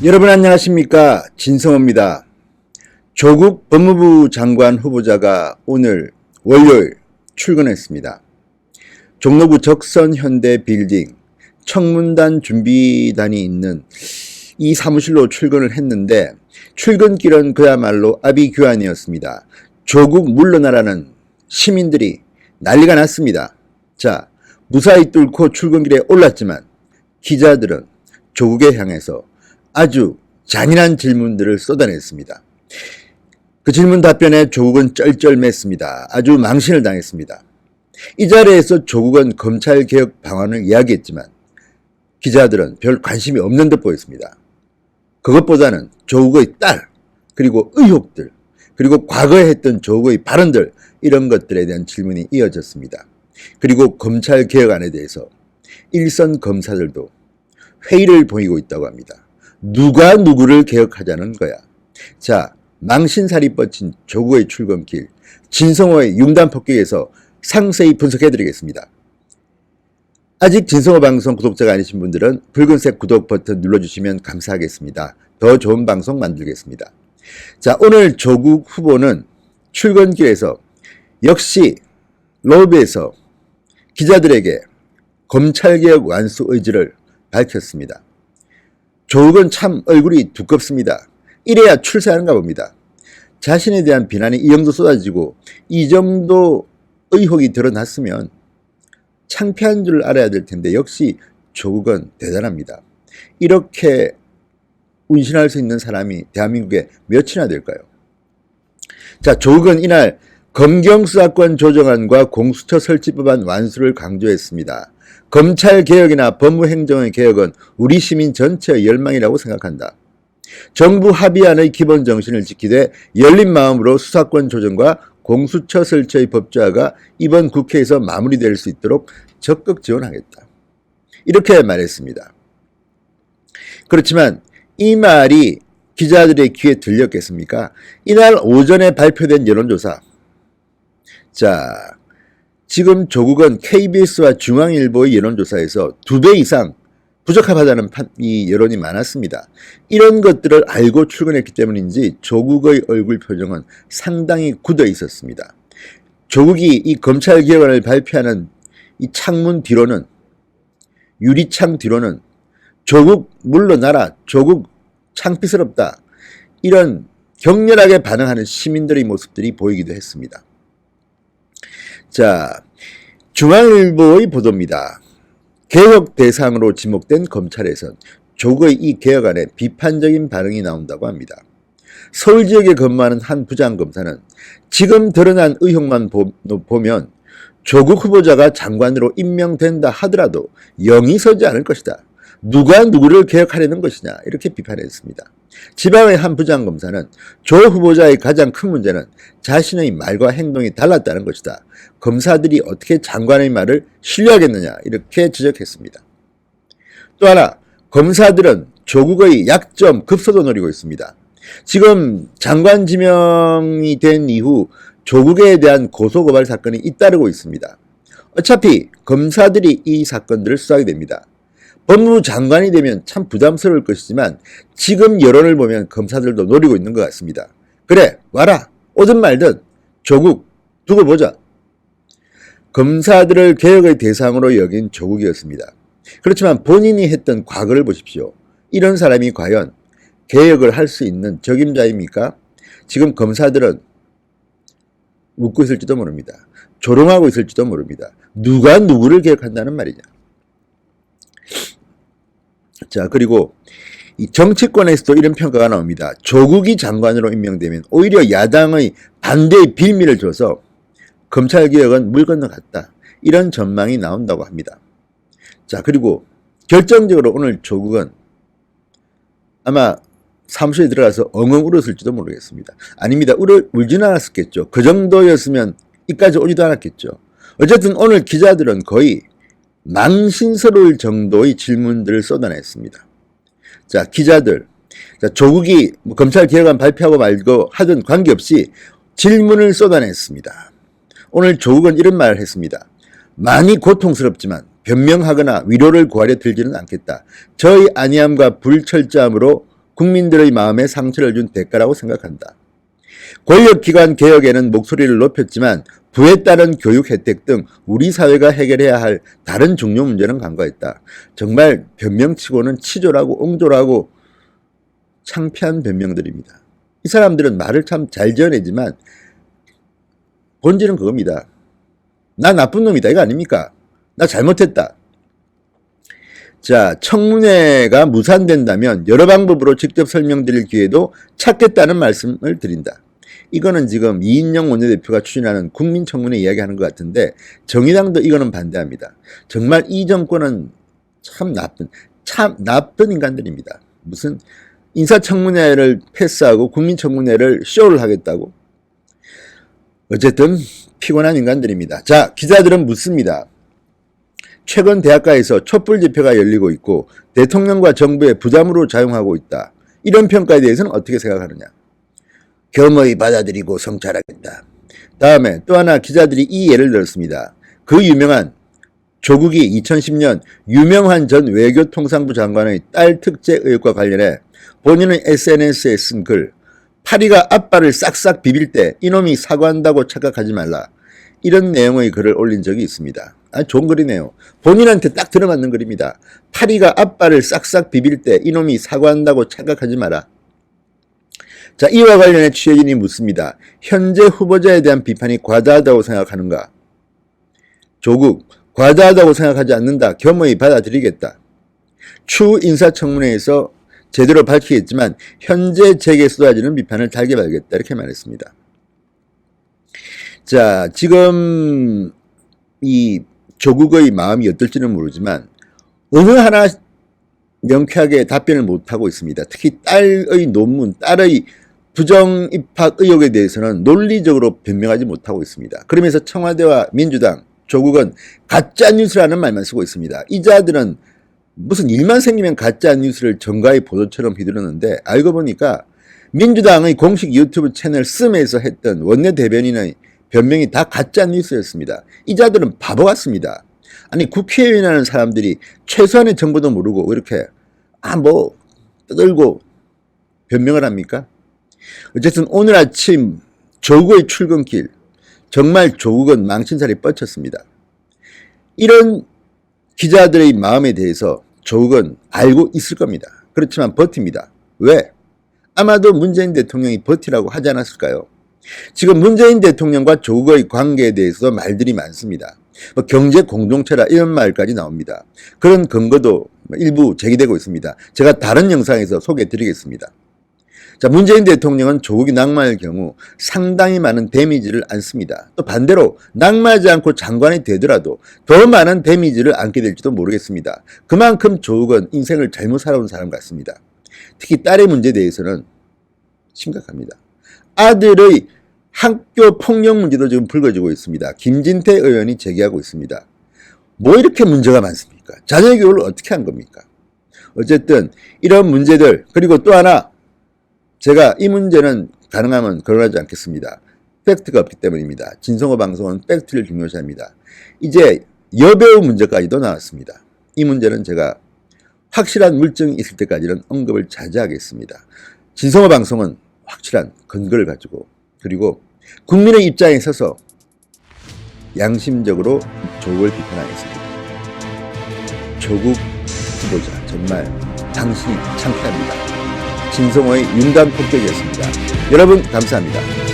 여러분 안녕하십니까, 진성호입니다. 조국 법무부 장관 후보자가 오늘 월요일 출근했습니다. 종로구 적선현대 빌딩 청문단 준비단이 있는 이 사무실로 출근을 했는데 출근길은 그야말로 아비규환이었습니다. 조국 물러나라는 시민들이 난리가 났습니다. 자, 무사히 뚫고 출근길에 올랐지만 기자들은 조국에 향해서 아주 잔인한 질문들을 쏟아냈습니다. 그 질문 답변에 조국은 쩔쩔맸습니다. 아주 망신을 당했습니다. 이 자리에서 조국은 검찰개혁 방안을 이야기했지만 기자들은 별 관심이 없는 듯 보였습니다. 그것보다는 조국의 딸, 그리고 의혹들, 그리고 과거에 했던 조국의 발언들, 이런 것들에 대한 질문이 이어졌습니다. 그리고 검찰개혁안에 대해서 일선 검사들도 회의를 보이고 있다고 합니다. 누가 누구를 개혁하자는 거야. 자, 망신살이 뻗친 조국의 출근길, 진성호의 융단 폭격에서 상세히 분석해드리겠습니다. 아직 진성호 방송 구독자가 아니신 분들은 붉은색 구독 버튼 눌러주시면 감사하겠습니다. 더 좋은 방송 만들겠습니다. 자, 오늘 조국 후보는 출근길에서 역시 로비에서 기자들에게 검찰개혁 완수 의지를 밝혔습니다. 조국은 참 얼굴이 두껍습니다. 이래야 출세하는가 봅니다. 자신에 대한 비난이 이 정도 쏟아지고 이 정도 의혹이 드러났으면 창피한 줄 알아야 될 텐데 역시 조국은 대단합니다. 이렇게 운신할 수 있는 사람이 대한민국에 몇이나 될까요? 자, 조국은 이날 검경수사권 조정안과 공수처 설치법안 완수를 강조했습니다. 검찰개혁이나 법무행정의 개혁은 우리 시민 전체의 열망이라고 생각한다. 정부 합의안의 기본 정신을 지키되 열린 마음으로 수사권 조정과 공수처 설치의 법제화가 이번 국회에서 마무리될 수 있도록 적극 지원하겠다. 이렇게 말했습니다. 그렇지만 이 말이 기자들의 귀에 들렸겠습니까? 이날 오전에 발표된 여론조사. 자, 지금 조국은 KBS와 중앙일보의 여론조사에서 2배 이상 부적합하다는 이 여론이 많았습니다. 이런 것들을 알고 출근했기 때문인지 조국의 얼굴 표정은 상당히 굳어 있었습니다. 조국이 이 검찰개혁안을 발표하는 이 창문 뒤로는, 유리창 뒤로는 조국 물러나라, 조국 창피스럽다, 이런 격렬하게 반응하는 시민들의 모습들이 보이기도 했습니다. 자, 중앙일보의 보도입니다. 개혁 대상으로 지목된 검찰에선 조국의 이 개혁안에 비판적인 반응이 나온다고 합니다. 서울 지역에 근무하는 한 부장검사는 지금 드러난 의혹만 보면 조국 후보자가 장관으로 임명된다 하더라도 영이 서지 않을 것이다. 누가 누구를 개혁하려는 것이냐, 이렇게 비판했습니다. 지방의 한 부장검사는 조 후보자의 가장 큰 문제는 자신의 말과 행동이 달랐다는 것이다. 검사들이 어떻게 장관의 말을 신뢰하겠느냐, 이렇게 지적했습니다. 또 하나, 검사들은 조국의 약점 급소도 노리고 있습니다. 지금 장관 지명이 된 이후 조국에 대한 고소고발 사건이 잇따르고 있습니다. 어차피 검사들이 이 사건들을 수사하게 됩니다. 법무부 장관이 되면 참 부담스러울 것이지만 지금 여론을 보면 검사들도 노리고 있는 것 같습니다. 그래, 와라, 오든 말든 조국 두고 보자. 검사들을 개혁의 대상으로 여긴 조국이었습니다. 그렇지만 본인이 했던 과거를 보십시오. 이런 사람이 과연 개혁을 할 수 있는 적임자입니까? 지금 검사들은 웃고 있을지도 모릅니다. 조롱하고 있을지도 모릅니다. 누가 누구를 개혁한다는 말이냐. 자, 그리고 이 정치권에서도 이런 평가가 나옵니다. 조국이 장관으로 임명되면 오히려 야당의 반대의 빌미를 줘서 검찰개혁은 물 건너갔다, 이런 전망이 나온다고 합니다. 자, 그리고 결정적으로 오늘 조국은 아마 사무실에 들어가서 엉엉 울었을지도 모르겠습니다. 아닙니다. 울지는 않았겠죠. 그 정도였으면 이까지 오지도 않았겠죠. 어쨌든 오늘 기자들은 거의 망신스러울 정도의 질문들을 쏟아냈습니다. 자, 기자들, 자, 조국이 검찰개혁안 발표하고 말고 하든 관계없이 질문을 쏟아냈습니다. 오늘 조국은 이런 말을 했습니다. 많이 고통스럽지만 변명하거나 위로를 구하려 들지는 않겠다. 저의 안이함과 불철저함으로 국민들의 마음에 상처를 준 대가라고 생각한다. 권력기관 개혁에는 목소리를 높였지만 부에 따른 교육 혜택 등 우리 사회가 해결해야 할 다른 중요 문제는 간과했다. 정말 변명치고는 치졸하고 옹졸하고 창피한 변명들입니다. 이 사람들은 말을 참 잘 지어내지만 본질은 그겁니다. 나 나쁜 놈이다 이거 아닙니까? 나 잘못했다. 자, 청문회가 무산된다면 여러 방법으로 직접 설명드릴 기회도 찾겠다는 말씀을 드린다. 이거는 지금 이인영 원내대표가 추진하는 국민청문회 이야기하는 것 같은데 정의당도 이거는 반대합니다. 정말 이 정권은 참 나쁜 인간들입니다. 무슨 인사청문회를 패스하고 국민청문회를 쇼를 하겠다고? 어쨌든 피곤한 인간들입니다. 자, 기자들은 묻습니다. 최근 대학가에서 촛불 집회가 열리고 있고 대통령과 정부의 부담으로 작용하고 있다. 이런 평가에 대해서는 어떻게 생각하느냐? 겸허히 받아들이고 성찰하겠다. 다음에 또 하나 기자들이 이 예를 들었습니다. 그 유명한 조국이 2010년 유명한 전 외교통상부 장관의 딸 특혜 의혹과 관련해 본인의 SNS에 쓴 글, 파리가 앞발을 싹싹 비빌 때 이놈이 사과한다고 착각하지 말라. 이런 내용의 글을 올린 적이 있습니다. 좋은 글이네요. 본인한테 딱 들어맞는 글입니다. 파리가 앞발을 싹싹 비빌 때 이놈이 사과한다고 착각하지 마라. 자, 이와 관련해 취재진이 묻습니다. 현재 후보자에 대한 비판이 과다하다고 생각하는가? 조국, 과다하다고 생각하지 않는다. 겸허히 받아들이겠다. 추후 인사청문회에서 제대로 밝히겠지만 현재 제게 쏟아지는 비판을 달게 말겠다. 이렇게 말했습니다. 자, 지금 이 조국의 마음이 어떨지는 모르지만 어느 하나 명쾌하게 답변을 못하고 있습니다. 특히 딸의 논문, 딸의 부정입학 의혹에 대해서는 논리적으로 변명하지 못하고 있습니다. 그러면서 청와대와 민주당, 조국은 가짜뉴스라는 말만 쓰고 있습니다. 이 자들은 무슨 일만 생기면 가짜뉴스를 정가의 보도처럼 휘두르는데 알고 보니까 민주당의 공식 유튜브 채널 씀에서 했던 원내대변인의 변명이 다 가짜뉴스였습니다. 이 자들은 바보 같습니다. 아니 국회의원이라는 사람들이 최소한의 정보도 모르고 이렇게 떠들고 변명을 합니까? 어쨌든 오늘 아침 조국의 출근길 정말 조국은 망신살이 뻗쳤습니다. 이런 기자들의 마음에 대해서 조국은 알고 있을 겁니다. 그렇지만 버팁니다. 왜? 아마도 문재인 대통령이 버티라고 하지 않았을까요? 지금 문재인 대통령과 조국의 관계에 대해서도 말들이 많습니다. 경제 공동체라 이런 말까지 나옵니다. 그런 근거도 일부 제기되고 있습니다. 제가 다른 영상에서 소개해 드리겠습니다. 자, 문재인 대통령은 조국이 낙마할 경우 상당히 많은 데미지를 안습니다. 또 반대로 낙마하지 않고 장관이 되더라도 더 많은 데미지를 안게 될지도 모르겠습니다. 그만큼 조국은 인생을 잘못 살아온 사람 같습니다. 특히 딸의 문제에 대해서는 심각합니다. 아들의 학교 폭력 문제도 지금 불거지고 있습니다. 김진태 의원이 제기하고 있습니다. 뭐 이렇게 문제가 많습니까? 자녀 교육을 어떻게 한 겁니까? 어쨌든 이런 문제들, 그리고 또 하나 제가 이 문제는 가능하면 거론하지 않겠습니다. 팩트가 없기 때문입니다. 진성호 방송은 팩트를 중요시합니다. 이제 여배우 문제까지도 나왔습니다. 이 문제는 제가 확실한 물증이 있을 때까지는 언급을 자제하겠습니다. 진성호 방송은 확실한 근거를 가지고 그리고 국민의 입장에 서서 양심적으로 조국을 비판하겠습니다. 조국 후보자 정말 당신이 창피합니다. 진성호의 윤단 폭격이었습니다. 여러분 감사합니다.